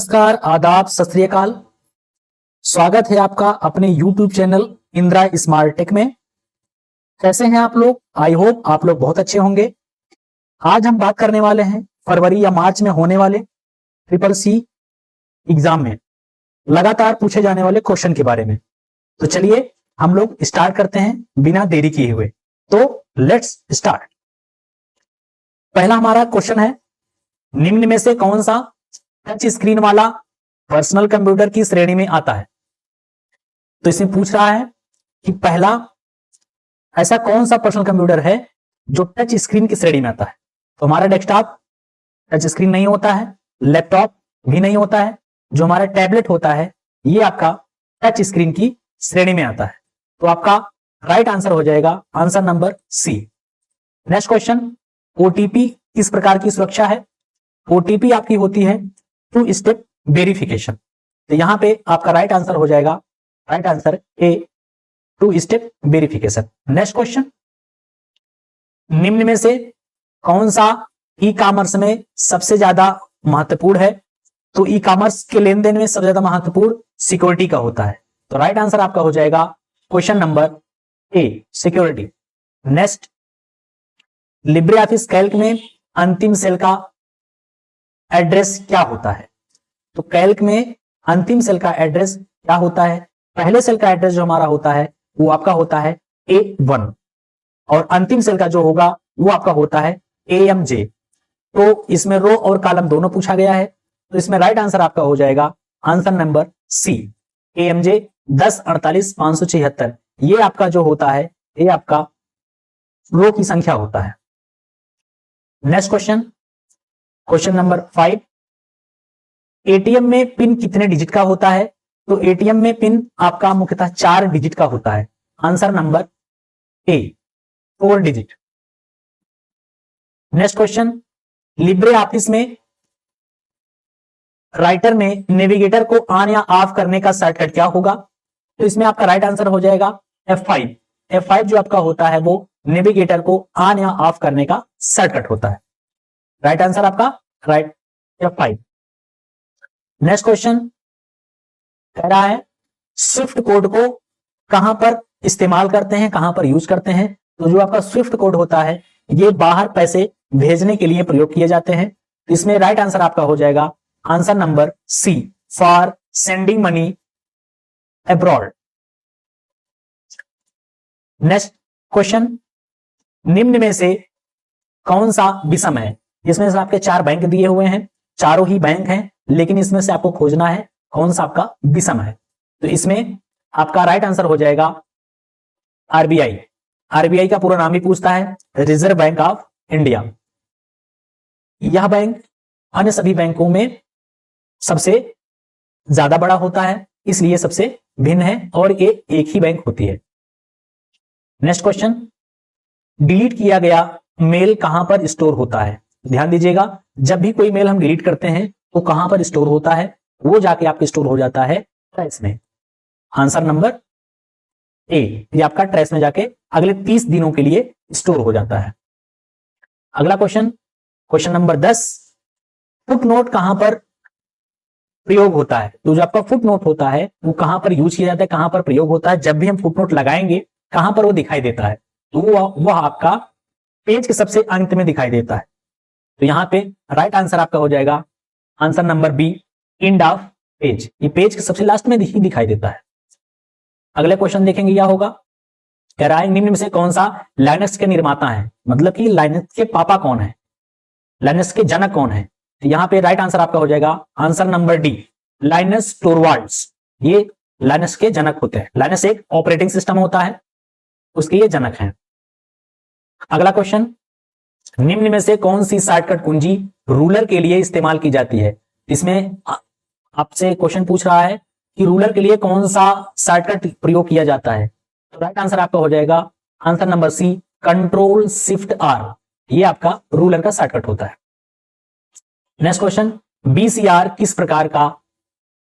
नमस्कार, आदाब, सत श्री अकाल। स्वागत है आपका अपने YouTube channel Indira Smart Tech में। कैसे हैं आप लोग? आई होप आप लोग बहुत अच्छे होंगे। आज हम बात करने वाले हैं फरवरी या मार्च में होने वाले CCC एग्जाम में लगातार पूछे जाने वाले क्वेश्चन के बारे में। तो चलिए हम लोग स्टार्ट करते हैं बिना देरी किए हुए। तो लेट्स स्टार्ट। पहला हमारा क्वेश्चन है, निम्न में से कौन सा टच स्क्रीन वाला पर्सनल कंप्यूटर की श्रेणी में आता है? तो इसमें पूछ रहा है कि पहला ऐसा कौन सा पर्सनल कंप्यूटर है जो टच स्क्रीन की श्रेणी में आता है? तो हमारा डेस्कटॉप टच स्क्रीन नहीं होता है, लैपटॉप भी नहीं होता है, जो हमारा टैबलेट होता है ये आपका टच स्क्रीन की श्रेणी में आता है। तो आपका राइट आंसर हो जाएगा answer number C. Next question, OTP किस प्रकार की सुरक्षा है? ओटीपी आपकी होती है 2 स्टेप वेरिफिकेशन। तो यहां पे आपका राइट आंसर हो जाएगा, right answer A, 2 step verification. Next question, निम्न में से कौन सा ई कॉमर्स में सबसे ज्यादा महत्वपूर्ण है? तो ई कॉमर्स के लेन देन में सबसे ज्यादा महत्वपूर्ण सिक्योरिटी का होता है। तो राइट आंसर आपका हो जाएगा question number A, security. Next, Libre office Calc में अंतिम सेल का एड्रेस क्या होता है? तो कैल्क में अंतिम सेल का एड्रेस क्या होता है? पहले सेल का एड्रेस जो हमारा होता है वो आपका होता है A1 और अंतिम सेल का जो होगा वो आपका होता है AMJ। तो इसमें रो और कॉलम दोनों पूछा गया है, तो इसमें राइट आंसर आपका हो जाएगा आंसर नंबर सी, AMJ 1048,576। ये आपका जो होता है ये आपका रो की संख्या होता है। Next question, question number 5, ATM में पिन कितने डिजिट का होता है? तो एटीएम में पिन आपका मुख्यतः 4 डिजिट का होता है। Answer number A, 4 digit. Next question, Libre office में राइटर में नेविगेटर को ऑन या ऑफ करने का शॉर्टकट क्या होगा? तो इसमें आपका राइट आंसर हो जाएगा F5। F5 जो आपका होता है वो नेविगेटर को ऑन या ऑफ करने का शॉर्टकट होता है। राइट आंसर आपका राइट F5। नेक्स्ट क्वेश्चन कह रहा है, स्विफ्ट कोड को कहां पर इस्तेमाल करते हैं, कहां पर यूज करते हैं? तो जो आपका स्विफ्ट कोड होता है ये बाहर पैसे भेजने के लिए प्रयोग किए जाते हैं। इसमें राइट आंसर आपका हो जाएगा answer number C, for sending money abroad. Next question, निम्न में से कौन सा विषम है? इसमें से आपके 4 बैंक दिए हुए हैं, चारों ही बैंक हैं, लेकिन इसमें से आपको खोजना है कौन सा आपका विषम है। तो इसमें आपका राइट आंसर हो जाएगा आरबीआई। आरबीआई का पूरा नाम ही पूछता है, रिजर्व बैंक ऑफ इंडिया। यह बैंक अन्य सभी बैंकों में सबसे ज्यादा बड़ा होता है, इसलिए सबसे भिन्न है और ये एक ही बैंक होती है। नेक्स्ट क्वेश्चन, डिलीट किया गया मेल कहां पर स्टोर होता है? ध्यान दीजिएगा, जब भी कोई मेल हम डिलीट करते हैं तो कहां पर स्टोर होता है? वो जाके आपके स्टोर हो जाता है ट्रेस में। आंसर नंबर ए, ये आपका ट्रेस में जाके अगले 30 दिनों के लिए स्टोर हो जाता है। अगला क्वेश्चन, क्वेश्चन नंबर 10, फुटनोट कहां पर प्रयोग होता है? तो जो आपका फुटनोट होता है वो कहां पर यूज किया जाता है, कहां पर प्रयोग होता है? जब भी हम फुटनोट लगाएंगे कहां पर वो दिखाई देता है? तो वह आपका पेज के सबसे अंत में दिखाई देता है। तो यहां पे राइट आंसर आपका हो जाएगा answer number B, end of page. ये पेज के सबसे लास्ट में ही दिखाई देता है। अगले क्वेश्चन देखेंगे क्या होगा। कह रहा है, निम्न में से कौन सा लाइनक्स के निर्माता है? मतलब कि लाइनक्स के पापा कौन है, लाइनक्स के जनक कौन है? तो यहां पे राइट आंसर आपका हो जाएगा answer number D, Linus Torvalds. ये लाइनक्स के जनक होते हैं। लाइनक्स एक ऑपरेटिंग सिस्टम होता है, उसके ये जनक हैं। अगला क्वेश्चन, निम्न में से कौन सी शॉर्टकट कुंजी रूलर के लिए इस्तेमाल की जाती है? इसमें आपसे क्वेश्चन पूछ रहा है कि रूलर के लिए कौन सा शॉर्टकट प्रयोग किया जाता है? तो राइट आंसर आपका हो जाएगा answer number C, control shift R. ये आपका रूलर का शॉर्टकट होता है। नेक्स्ट क्वेश्चन, बीसीआर किस प्रकार का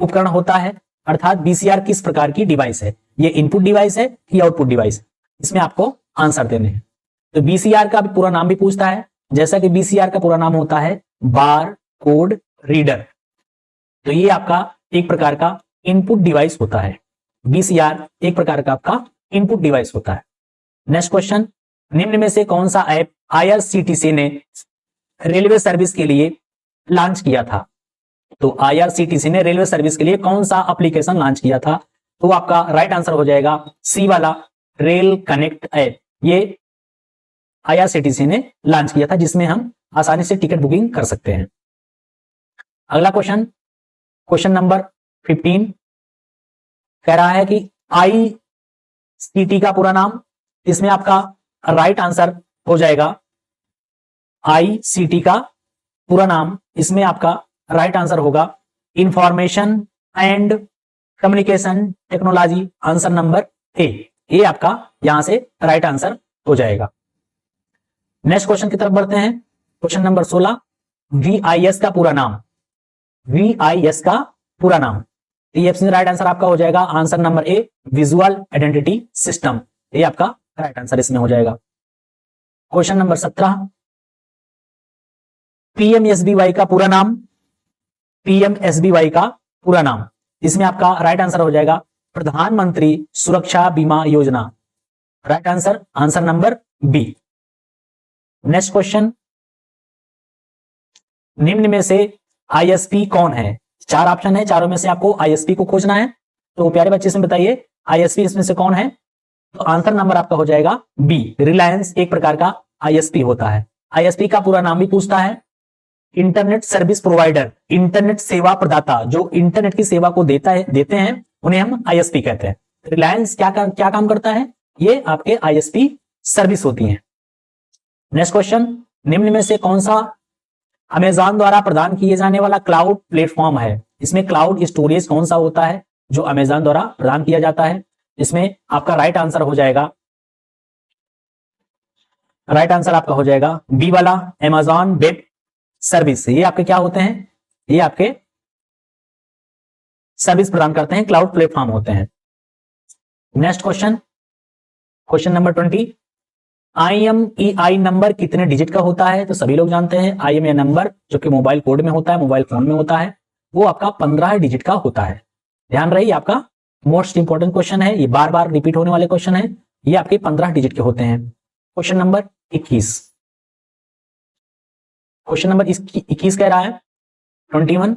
उपकरण होता है? अर्थात बीसीआर किस प्रकार की डिवाइस है? ये इनपुट डिवाइस है या आउटपुट डिवाइस है? इसमें आपको आंसर देने हैं। तो बीसीआर का पूरा नाम भी पूछता है, जैसा कि बीसीआर का पूरा नाम होता है बार कोड रीडर। तो ये आपका एक प्रकार का इनपुट डिवाइस होता है। वीसीआर एक प्रकार का आपका इनपुट डिवाइस होता है। नेक्स्ट क्वेश्चन, निम्न में से कौन सा ऐप आईआरसीटीसी ने रेलवे सर्विस के लिए लॉन्च किया था? तो आईआरसीटीसी ने रेलवे सर्विस के लिए कौन सा एप्लीकेशन लॉन्च किया था? तो आपका राइट आंसर हो जाएगा सी वाला, रेल कनेक्ट ऐप। ये आईआरसीटीसी ने लॉन्च किया था, जिसमें हम आसानी से टिकट बुकिंग कर सकते हैं। अगला क्वेश्चन, क्वेश्चन नंबर 15 कह रहा है कि आईसीटी का पूरा नाम, इसमें आपका राइट आंसर हो जाएगा आईसीटी का पूरा नाम, इसमें आपका राइट आंसर होगा information and communication technology, answer number A. ये आपका यहां से राइट आंसर हो जाएगा। नेक्स्ट क्वेश्चन की तरफ बढ़ते हैं। क्वेश्चन नंबर 16, वीआईएस का पूरा नाम, वीआईएस का पूरा नाम, ये राइट आंसर आपका हो जाएगा answer number A, visual identity system. ये आपका राइट आंसर इसमें हो जाएगा। क्वेश्चन नंबर 17, पीएमएसबीवाई का पूरा नाम, पीएमएसबीवाई का पूरा नाम, इसमें आपका राइट आंसर हो जाएगा प्रधानमंत्री Suraksha Bima Yojana. Right answer, answer number B. Next question, निम्न में से आईएसपी कौन है? 4 ऑप्शन है, चारों में से आपको आईएसपी को खोजना है। तो प्यारे बच्चे इसमें बताइए आईएसपी इसमें से कौन है? तो आंसर नंबर आपका हो जाएगा बी, रिलायंस एक प्रकार का आईएसपी होता है। आईएसपी का पूरा नाम भी पूछता है, इंटरनेट सर्विस प्रोवाइडर, इंटरनेट सेवा प्रदाता, जो इंटरनेट की सेवा को देते हैं उन्हें हम आईएसपी कहते हैं। रिलायंस क्या काम करता है? ये आपके आईएसपी सर्विस होती है। नेक्स्ट क्वेश्चन, निम्न में से कौन सा अमेजॉन द्वारा प्रदान किए जाने वाला क्लाउड प्लेटफॉर्म है? इसमें क्लाउड स्टोरेज कौन सा होता है जो अमेजॉन द्वारा प्रदान किया जाता है? इसमें आपका राइट आंसर हो जाएगा, राइट आंसर आपका हो जाएगा बी वाला, अमेजॉन वेब सर्विस। ये आपके क्या होते हैं? ये आपके सर्विस प्रदान करते हैं, क्लाउड प्लेटफॉर्म होते हैं। Next question, question number 20, IMEI number कितने डिजिट का होता है? तो सभी लोग जानते हैं IMEI नंबर जो कि मोबाइल कोड में होता है, मोबाइल फोन में होता है, वो आपका 15 डिजिट का होता है। ध्यान रही, आपका मोस्ट इंपॉर्टेंट क्वेश्चन है, ये बार बार रिपीट होने वाले क्वेश्चन है, ये आपके 15 डिजिट के होते हैं। क्वेश्चन नंबर 21, क्वेश्चन नंबर 21 कह रहा है 21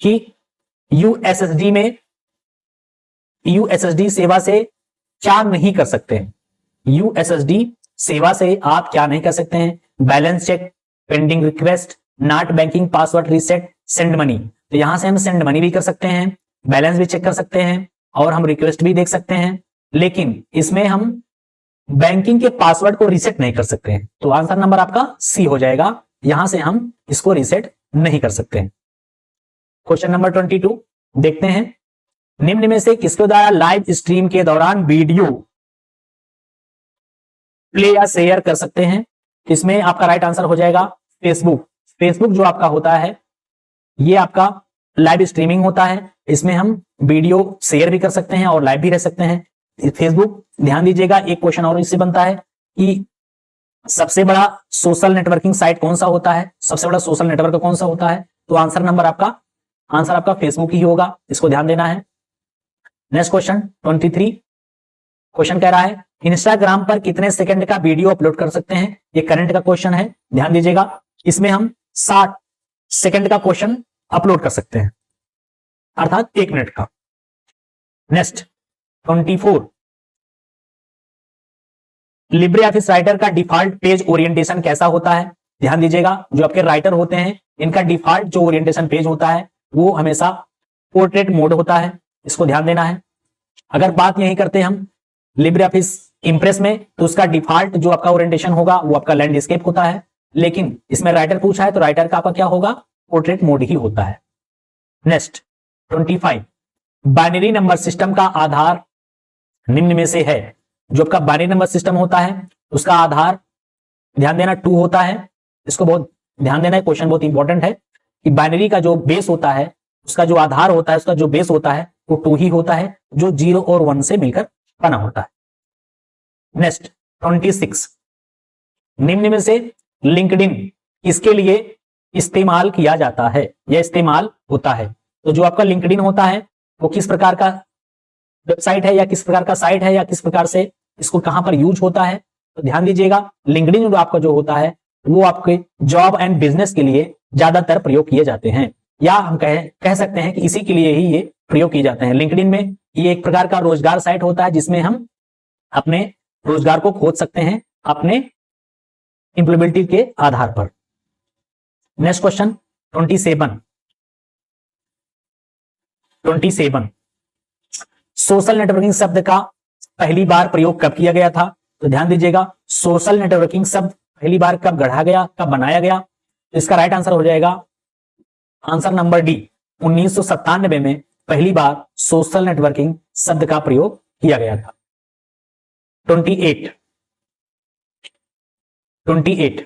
कि यूएसएसडी सेवा से क्या नहीं कर सकते? यूएसएसडी सेवा से आप क्या नहीं कर सकते हैं? Balance check, pending request, net banking, password reset, send money. तो यहां से हम सेंड मनी भी कर सकते हैं, बैलेंस भी चेक कर सकते हैं और हम रिक्वेस्ट भी देख सकते हैं, लेकिन इसमें हम बैंकिंग के पासवर्ड को रीसेट नहीं कर सकते हैं। तो आंसर नंबर आपका सी हो जाएगा, यहां से हम इसको रीसेट नहीं कर सकते हैं। क्वेश्चन नंबर 22 देखते हैं, निम्न में से किसके द्वारा लाइव स्ट्रीम के दौरान वीडियो प्ले या शेयर कर सकते हैं? इसमें आपका राइट आंसर हो जाएगा फेसबुक। फेसबुक जो आपका होता है ये आपका लाइव स्ट्रीमिंग होता है, इसमें हम वीडियो शेयर भी कर सकते हैं और लाइव भी रह सकते हैं। फेसबुक, ध्यान दीजिएगा एक क्वेश्चन और इससे बनता है कि सबसे बड़ा सोशल नेटवर्किंग साइट कौन सा होता है, सबसे बड़ा सोशल नेटवर्क कौन सा होता है? तो आंसर आपका फेसबुक ही होगा, इसको ध्यान देना है। नेक्स्ट क्वेश्चन 23, क्वेश्चन कह रहा है इंस्टाग्राम पर कितने सेकंड का वीडियो अपलोड कर सकते हैं? ये करंट का क्वेश्चन है, ध्यान दीजिएगा, इसमें हम 60 सेकंड का क्वेश्चन अपलोड कर सकते हैं, अर्थात 1 मिनट का। नेक्स्ट 24, लिब्रे ऑफिस राइटर का डिफॉल्ट पेज ओरिएंटेशन कैसा होता है? ध्यान दीजिएगा, जो आपके राइटर होते हैं इनका डिफॉल्ट जो ओरिएंटेशन पेज होता है वो हमेशा पोर्ट्रेट मोड होता है, इसको ध्यान देना है। अगर बात यही करते हैं हम लिब्रे ऑफिस इंप्रेस में, तो उसका डिफॉल्ट जो आपका ओरिएंटेशन होगा वो आपका लैंडस्केप होता है, लेकिन इसमें राइटर पूछा है तो राइटर का आपका क्या होगा? पोर्ट्रेट मोड ही होता है। नेक्स्ट 25, बाइनरी नंबर सिस्टम का आधार निम्न में से है? जो आपका बाइनरी नंबर सिस्टम होता है उसका आधार, ध्यान देना, 2 होता है, इसको बहुत ध्यान देना है, क्वेश्चन बहुत इंपॉर्टेंट है कि बाइनरी का जो बेस होता है, उसका जो आधार होता है, उसका जो बेस होता है वो 2 ही होता है, जो 0 और 1 से मिलकर बना होता है। नेक्स्ट 26, निम्न में से लिंक्डइन इसके लिए इस्तेमाल किया जाता है या इस्तेमाल होता है। तो जो आपका लिंक्डइन होता है वो किस प्रकार का वेबसाइट है या किस प्रकार का साइट है या किस प्रकार से इसको कहां पर यूज होता है, तो ध्यान दीजिएगा लिंक्डइन जो आपका जो होता है वो आपके जॉब एंड बिजनेस के लिए ज्यादातर प्रयोग किए जाते हैं, या हम कह सकते हैं कि इसी के लिए ही ये प्रयोग किए जाते हैं। लिंक्डइन में ये एक प्रकार का रोजगार साइट होता है जिसमें हम अपने रोजगार को खोज सकते हैं अपने एम्प्लॉयबिलिटी के आधार पर। नेक्स्ट क्वेश्चन 27 सोशल नेटवर्किंग शब्द का पहली बार प्रयोग कब किया गया था? तो ध्यान दीजिएगा सोशल नेटवर्किंग शब्द पहली बार कब गढ़ा गया, कब बनाया गया? तो इसका राइट आंसर हो जाएगा आंसर नंबर डी, 1997 में पहली बार सोशल नेटवर्किंग शब्द का प्रयोग किया गया था। 28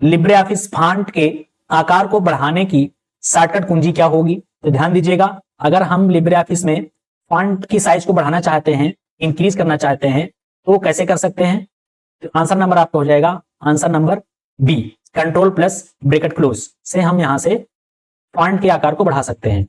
लिब्रे ऑफिस फॉन्ट के आकार को बढ़ाने की शॉर्टकट कुंजी क्या होगी? तो ध्यान दीजिएगा अगर हम लिब्रे ऑफिस में फॉन्ट की साइज को बढ़ाना चाहते हैं, इंक्रीज करना चाहते हैं, तो कैसे कर सकते हैं? तो आंसर नंबर आपका हो जाएगा answer number B, control plus bracket close से हम यहां से फॉन्ट के आकार को बढ़ा सकते हैं।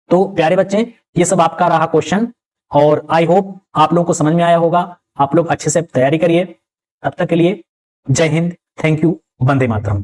तो प्यारे बच्चे ये सब आपका रहा क्वेश्चन और आई होप आप लोगों को समझ में आया होगा। आप लोग अच्छे से तैयारी करिए। तब तक के लिए जय हिंद, थैंक यू, वंदे मातरम।